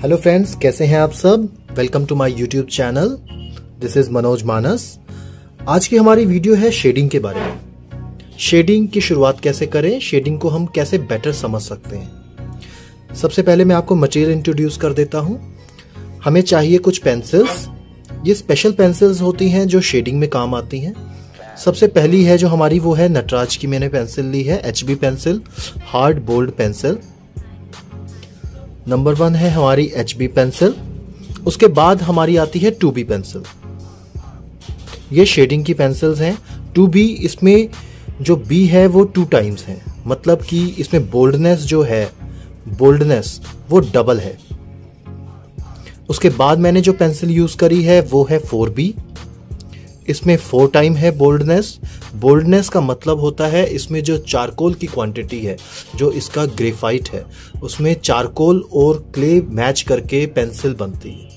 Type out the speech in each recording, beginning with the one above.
Hello friends, कैसे हैं आप सब। Welcome to my YouTube channel. This is Manoj Manas. आज की हमारी वीडियो है शेडिंग के बारे में। शेडिंग की शुरुआत कैसे करें, शेडिंग को हम कैसे बेटर समझ सकते हैं। सबसे पहले मैं आपको मटेरियल इंट्रोड्यूस कर देता हूं। हमें चाहिए कुछ पेंसिल्स। ये स्पेशल पेंसिल्स होती हैं जो शेडिंग में काम आती हैं। सबसे पहली है जो हमारी, वो है नटराज की मैंने पेंसिल ली है, HB pencil, hard bold pencil. Number 1 है हमारी HB पेंसिल। उसके बाद हमारी आती है 2B पेंसिल। ये शेडिंग की पेंसिल्स हैं। 2B, इसमें जो B है वो 2 टाइम्स है, मतलब कि इसमें बोल्डनेस जो है, बोल्डनेस वो डबल है। उसके बाद मैंने जो पेंसिल यूज करी है वो है 4B। इसमें 4 टाइम है बोल्डनेस। बोल्डनेस का मतलब होता है इसमें जो चारकोल की क्वांटिटी है, जो इसका ग्रेफाइट है, उसमें चारकोल और क्ले मैच करके पेंसिल बनती है।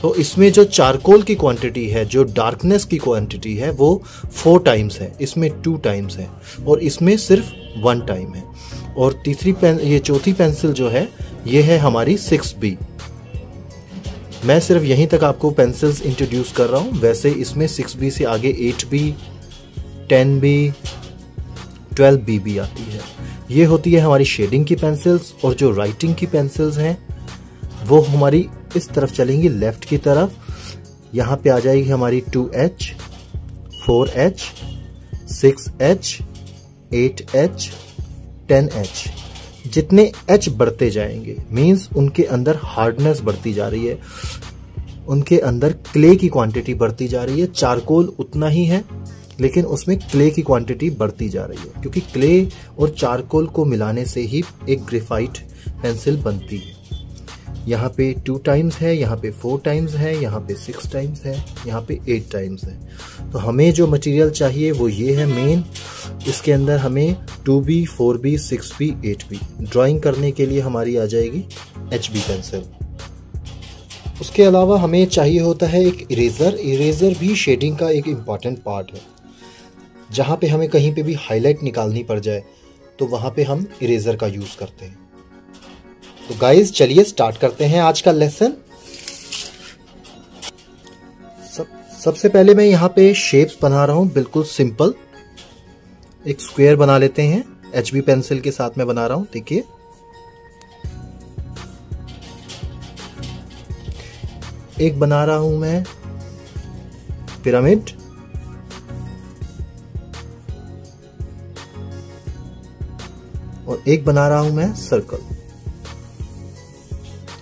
तो इसमें जो चारकोल की क्वांटिटी है, जो डार्कनेस की क्वांटिटी है, वो 4 टाइम्स है, इसमें 2 टाइम्स है और इसमें सिर्फ 1 टाइम है। और ये चौथी पेंसिल जो है ये है हमारी 6B। मैं सिर्फ यहीं तक आपको पेंसिल्स इंट्रोड्यूस कर रहा हूं। वैसे इसमें 6B से आगे 8B, 10B, 12B भी आती है। ये होती है हमारी शेडिंग की पेंसिल्स। और जो राइटिंग की पेंसिल्स हैं वो हमारी इस तरफ चलेंगी, लेफ्ट की तरफ। यहां पे आ जाएगी हमारी 2H, 4H, 6H, 8H, 10H। जितने H बढ़ते जाएंगे मींस उनके अंदर हार्डनेस बढ़ती जा रही है, उनके अंदर क्ले की क्वांटिटी बढ़ती जा रही है। चारकोल उतना ही है लेकिन उसमें क्ले की क्वांटिटी बढ़ती जा रही है, क्योंकि क्ले और चारकोल को मिलाने से ही एक ग्रेफाइट पेंसिल बनती है। यहाँ पे 2 टाइम्स है, यहाँ पे 4 टाइम्स है, यहाँ पे 6 टाइम्स है, यहाँ पे 8 टाइम्स है। तो हमें जो मटेरियल चाहिए वो ये है मेन। इसके अंदर हमें 2B, 4B, 6B, 8B। Drawing करने के लिए हमारी आ जाएगी HB पेंसिल। उसके अलावा हमें चाहिए होता है एक इरेजर। इरेजर भी शेडिंग का एक इम्पॉर्टेंट पार्ट है। जहाँ पे हमें कहीं पे भी हाईलाइट निकालनी पड़ जाए तो वहाँ पे हम इरेजर का यूज़ करते हैं। तो गाइज चलिए स्टार्ट करते हैं आज का लेसन। सबसे पहले मैं यहाँ पे शेप्स बना रहा हूँ, बिल्कुल सिंपल। एक स्क्वायर बना लेते हैं, HB पेंसिल के साथ में बना रहा हूं। देखिए, एक बना रहा हूं मैं पिरामिड, और एक बना रहा हूं मैं सर्कल।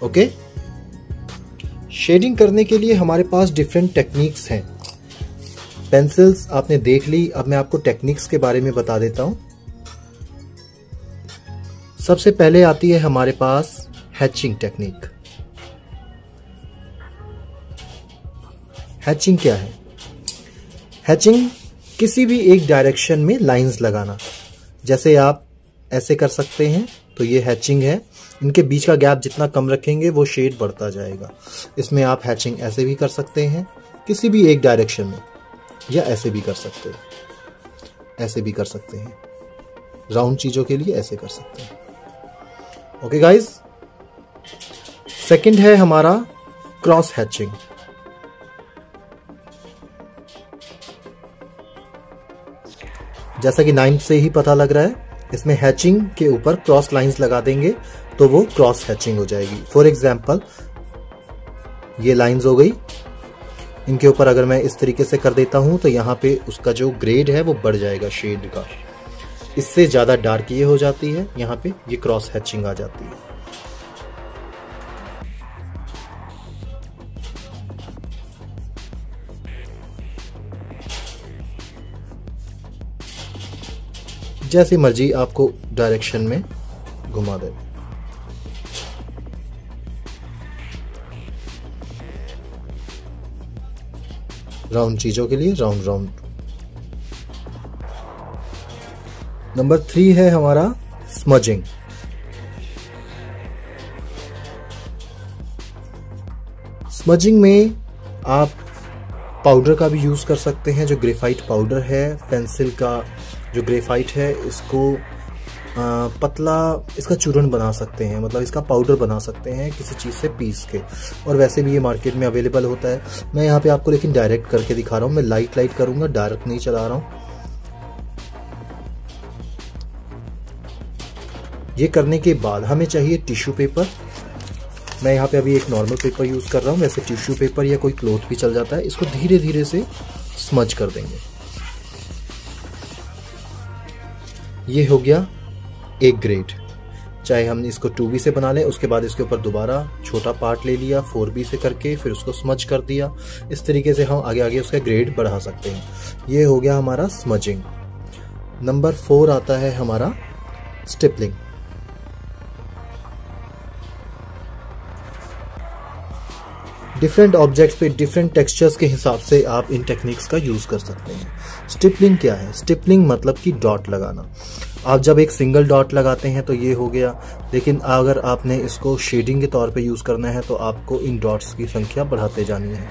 ओके। शेडिंग करने के लिए हमारे पास डिफरेंट टेक्निक्स हैं। पेंसिल्स आपने देख ली, अब मैं आपको टेक्निक्स के बारे में बता देता हूं। सबसे पहले आती है हमारे पास हैचिंग टेक्निक। हैचिंग क्या है? हैचिंग किसी भी एक डायरेक्शन में लाइंस लगाना। जैसे आप ऐसे कर सकते हैं, तो ये हैचिंग है। इनके बीच का गैप जितना कम रखेंगे वो शेड बढ़ता जाएगा। इसमें आप हैचिंग ऐसे भी कर सकते हैं किसी भी एक डायरेक्शन में, या ऐसे भी कर सकते हैं, ऐसे भी कर सकते हैं। राउंड चीजों के लिए ऐसे कर सकते हैं। Okay guys. सेकंड है हमारा क्रॉस हैचिंग। जैसा कि 9 से ही पता लग रहा है, इसमें हैचिंग के ऊपर क्रॉस लाइंस लगा देंगे तो वो क्रॉस हैचिंग हो जाएगी। फॉर एग्जाम्पल, ये लाइंस हो गई, इनके ऊपर अगर मैं इस तरीके से कर देता हूं तो यहाँ पे उसका जो ग्रेड है वो बढ़ जाएगा शेड का। इससे ज्यादा डार्क ये हो जाती है, यहाँ पे ये क्रॉस हैचिंग आ जाती है। जैसी मर्जी आपको डायरेक्शन में घुमा दे। राउंड चीजों के लिए राउंड राउंड। नंबर 3 है हमारा स्मजिंग। स्मजिंग में आप पाउडर का भी यूज कर सकते हैं। जो ग्रेफाइट पाउडर है, पेंसिल का जो ग्रेफाइट है, इसको पतला इसका चूर्ण बना सकते हैं, मतलब इसका पाउडर बना सकते हैं किसी चीज़ से पीस के, और वैसे भी ये मार्केट में अवेलेबल होता है। मैं यहाँ पे आपको लेकिन डायरेक्ट करके दिखा रहा हूँ, मैं लाइट करूँगा, डायरेक्ट नहीं चला रहा हूँ। ये करने के बाद हमें चाहिए टिश्यू पेपर। मैं यहाँ पे अभी एक नॉर्मल पेपर यूज़ कर रहा हूँ, वैसे टिश्यू पेपर या कोई क्लॉथ भी चल जाता है। इसको धीरे धीरे से स्मज कर देंगे। ये हो गया एक ग्रेड, चाहे हम इसको 2B से बना लें, उसके बाद इसके ऊपर दोबारा छोटा पार्ट ले लिया 4B से करके, फिर उसको स्मज कर दिया। इस तरीके से हम आगे आगे उसका ग्रेड बढ़ा सकते हैं। ये हो गया हमारा स्मजिंग। नंबर 4 आता है हमारा स्टिपलिंग। डिफरेंट ऑब्जेक्ट्स पे डिफरेंट टेक्सचर्स के हिसाब से आप इन टेक्निक्स का यूज़ कर सकते हैं। स्टिपलिंग क्या है? स्टिपलिंग मतलब कि डॉट लगाना। आप जब एक सिंगल डॉट लगाते हैं तो ये हो गया, लेकिन अगर आपने इसको शेडिंग के तौर पे यूज़ करना है तो आपको इन डॉट्स की संख्या बढ़ाते जानी है।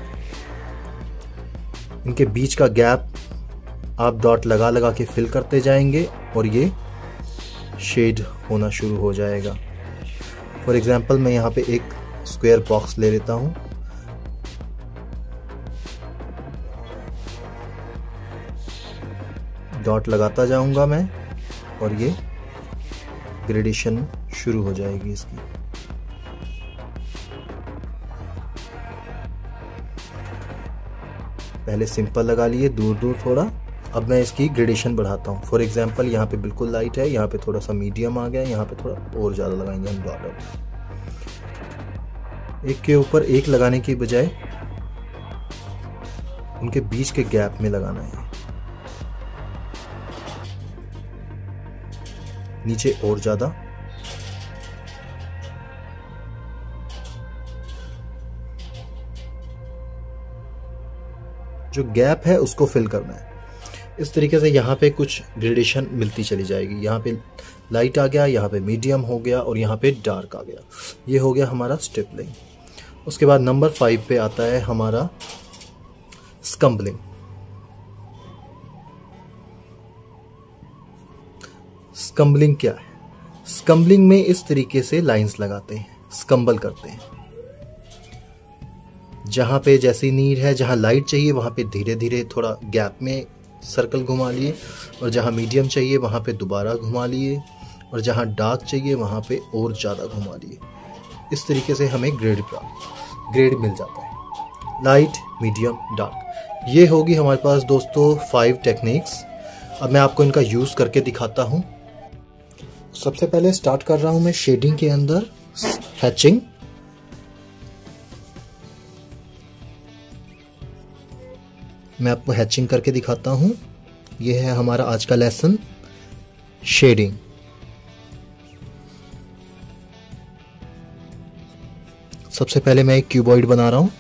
इनके बीच का गैप आप डॉट लगा लगा के फिल करते जाएंगे और ये शेड होना शुरू हो जाएगा। फॉर एग्जाम्पल मैं यहाँ पे एक स्क्वायर बॉक्स ले लेता हूँ। डॉट लगाता जाऊंगा मैं और ये ग्रेडेशन शुरू हो जाएगी इसकी। पहले सिंपल लगा लिए दूर दूर थोड़ा, अब मैं इसकी ग्रेडेशन बढ़ाता हूँ। फॉर एग्जांपल यहाँ पे बिल्कुल लाइट है, यहाँ पे थोड़ा सा मीडियम आ गया, यहाँ पे थोड़ा और ज़्यादा लगाएंगे हम डॉट। एक के ऊपर एक लगाने की बजाय उनके बीच के गैप में लगाना है, नीचे और ज्यादा। जो गैप है उसको फिल करना है। इस तरीके से यहाँ पे कुछ ग्रेडेशन मिलती चली जाएगी। यहाँ पे लाइट आ गया, यहाँ पे मीडियम हो गया और यहाँ पे डार्क आ गया। ये हो गया हमारा स्टिपलिंग। उसके बाद नंबर 5 पे आता है हमारा स्कम्बलिंग। स्कम्बलिंग क्या है? स्कम्बलिंग में इस तरीके से लाइंस लगाते हैं, स्कम्बल करते हैं। जहां पे जैसी नीड है, जहां लाइट चाहिए वहां पे धीरे धीरे थोड़ा गैप में सर्कल घुमा लिए, और जहां मीडियम चाहिए वहां पे दोबारा घुमा लिए, और जहां डार्क चाहिए वहां पे और ज़्यादा घुमा लिए। इस तरीके से हमें ग्रेड मिल जाता है, लाइट, मीडियम, डार्क। ये होगी हमारे पास दोस्तों 5 टेक्निक्स। अब मैं आपको इनका यूज़ करके दिखाता हूँ। सबसे पहले स्टार्ट कर रहा हूँ मैं शेडिंग के अंदर हैचिंग। मैं आपको हैचिंग करके दिखाता हूँ। यह है हमारा आज का लेसन, शेडिंग। सबसे पहले मैं एक क्यूबॉइड बना रहा हूँ।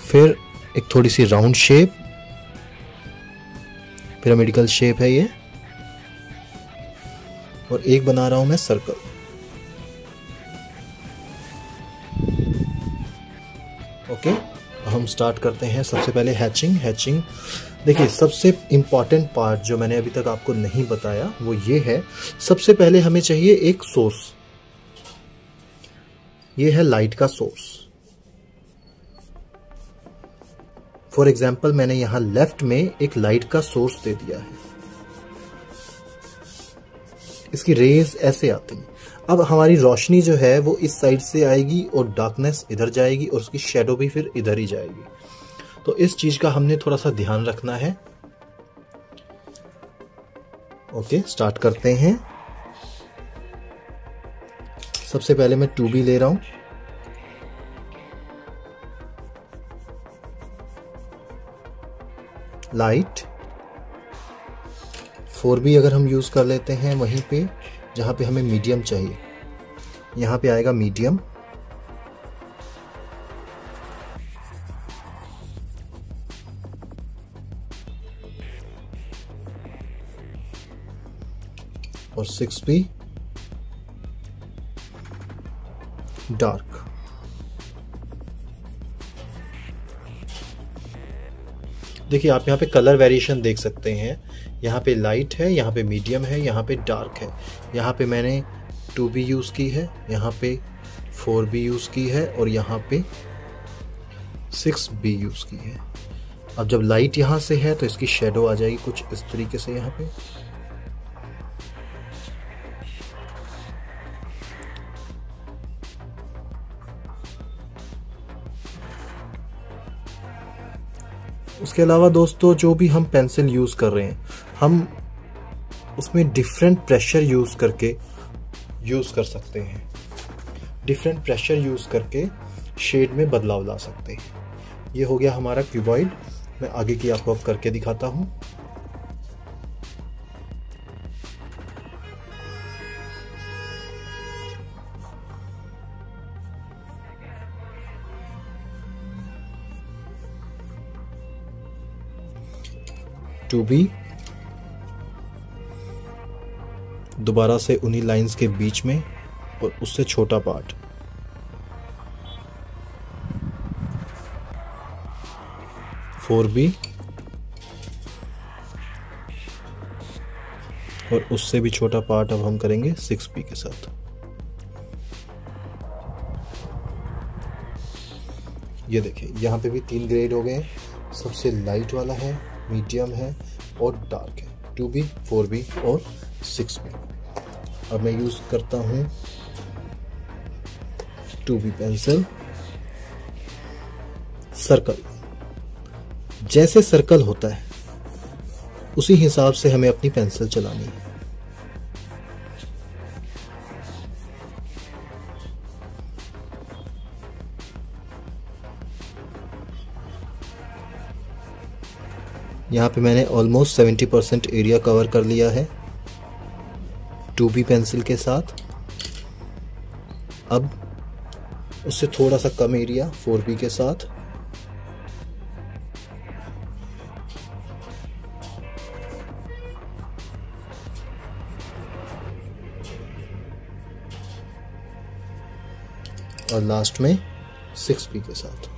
फिर एक थोड़ी सी राउंड शेप, पिरामिडिकल शेप है ये, और एक बना रहा हूं मैं सर्कल। ओके, हम स्टार्ट करते हैं। सबसे पहले हैचिंग। देखिए, सबसे इंपॉर्टेंट पार्ट जो मैंने अभी तक आपको नहीं बताया वो ये है, सबसे पहले हमें चाहिए एक सोर्स। ये है लाइट का सोर्स। फॉर एग्जाम्पल मैंने यहां लेफ्ट में एक लाइट का सोर्स दे दिया है। इसकी रेज ऐसे आती हैं। अब हमारी रोशनी जो है वो इस साइड से आएगी और डार्कनेस इधर जाएगी और उसकी शेडो भी फिर इधर ही जाएगी। तो इस चीज का हमने थोड़ा सा ध्यान रखना है। ओके, स्टार्ट करते हैं। सबसे पहले मैं 2B ले रहा हूं। लाइट 4B अगर हम यूज कर लेते हैं वहीं पे जहां पे हमें मीडियम चाहिए, यहां पे आएगा मीडियम। और 6B डार्क। देखिए आप यहाँ पे कलर वेरिएशन देख सकते हैं। यहाँ पे लाइट है, यहाँ पे मीडियम है, यहाँ पे डार्क है। यहाँ पे मैंने 2B यूज़ की है, यहाँ पे 4B यूज़ की है और यहाँ पे 6B यूज़ की है। अब जब लाइट यहाँ से है तो इसकी शेडो आ जाएगी कुछ इस तरीके से यहाँ पे। उसके अलावा दोस्तों जो भी हम पेंसिल यूज़ कर रहे हैं, हम उसमें डिफरेंट प्रेशर यूज़ करके यूज़ कर सकते हैं। डिफरेंट प्रेशर यूज़ करके शेड में बदलाव ला सकते हैं। ये हो गया हमारा क्यूबॉइड। मैं आगे की आपको अब करके दिखाता हूँ। टू बी दोबारा से उन्हीं लाइंस के बीच में और उससे छोटा पार्ट। 4B और उससे भी छोटा पार्ट अब हम करेंगे 6B के साथ। ये देखिए यहाँ पे भी 3 ग्रेड हो गए। सबसे लाइट वाला है, मीडियम है और डार्क है। 2B, 4B और 6B। अब मैं यूज करता हूँ 2B पेंसिल। सर्कल, जैसे सर्कल होता है उसी हिसाब से हमें अपनी पेंसिल चलानी है। यहाँ पे मैंने ऑलमोस्ट 70% एरिया कवर कर लिया है 2B पेंसिल के साथ। अब उससे थोड़ा सा कम एरिया 4B के साथ। और लास्ट में 6B के साथ।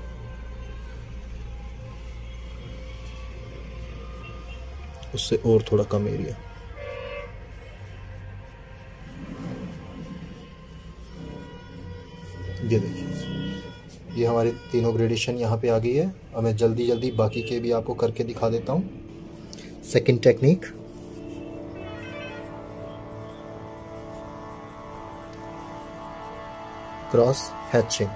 उससे और थोड़ा कम एरिया। ये देखिए ये हमारी तीनों ग्रेडेशन यहाँ पे आ गई है। अब मैं जल्दी जल्दी बाकी के भी आपको करके दिखा देता हूँ। Second technique, cross hatching.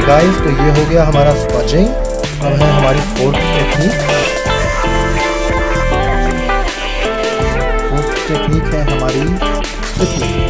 Guys तो ये हो गया हमारा स्पंजिंग। अब है हमारी फोर्थ टेक्निक है हमारी स्टिफनिंग।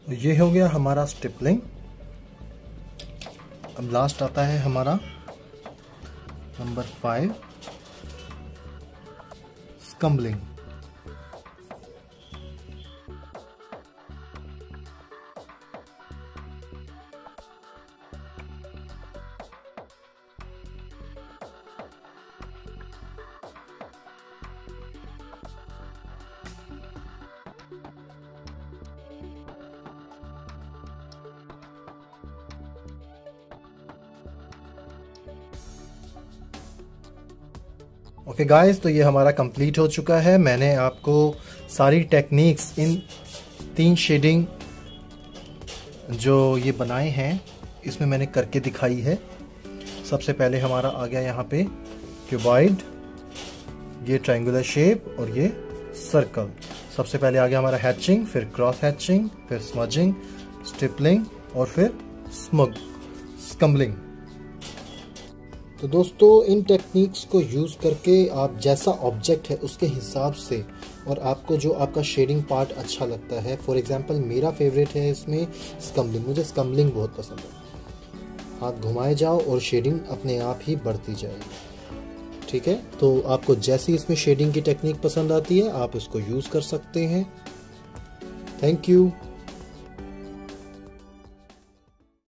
तो ये हो गया हमारा स्टिपलिंग। अब लास्ट आता है हमारा नंबर 5, स्कम्बलिंग। ओके गाइस, तो ये हमारा कंप्लीट हो चुका है। मैंने आपको सारी टेक्निक्स इन 3 शेडिंग जो ये बनाए हैं इसमें मैंने करके दिखाई है। सबसे पहले हमारा आ गया यहाँ पे क्यूबॉइड, ये ट्रायंगुलर शेप और ये सर्कल। सबसे पहले आ गया हमारा हैचिंग, फिर क्रॉस हैचिंग, फिर स्मजिंग, स्टिपलिंग और फिर स्कम्बलिंग। तो दोस्तों, इन टेक्निक्स को यूज़ करके आप जैसा ऑब्जेक्ट है उसके हिसाब से और आपको जो आपका शेडिंग पार्ट अच्छा लगता है, फॉर एग्जांपल मेरा फेवरेट है इसमें स्कम्बलिंग, मुझे स्कम्बलिंग बहुत पसंद है। हाथ घुमाए जाओ और शेडिंग अपने आप ही बढ़ती जाएगी। ठीक है, तो आपको जैसी इसमें शेडिंग की टेक्निक पसंद आती है आप इसको यूज़ कर सकते हैं। Thank you.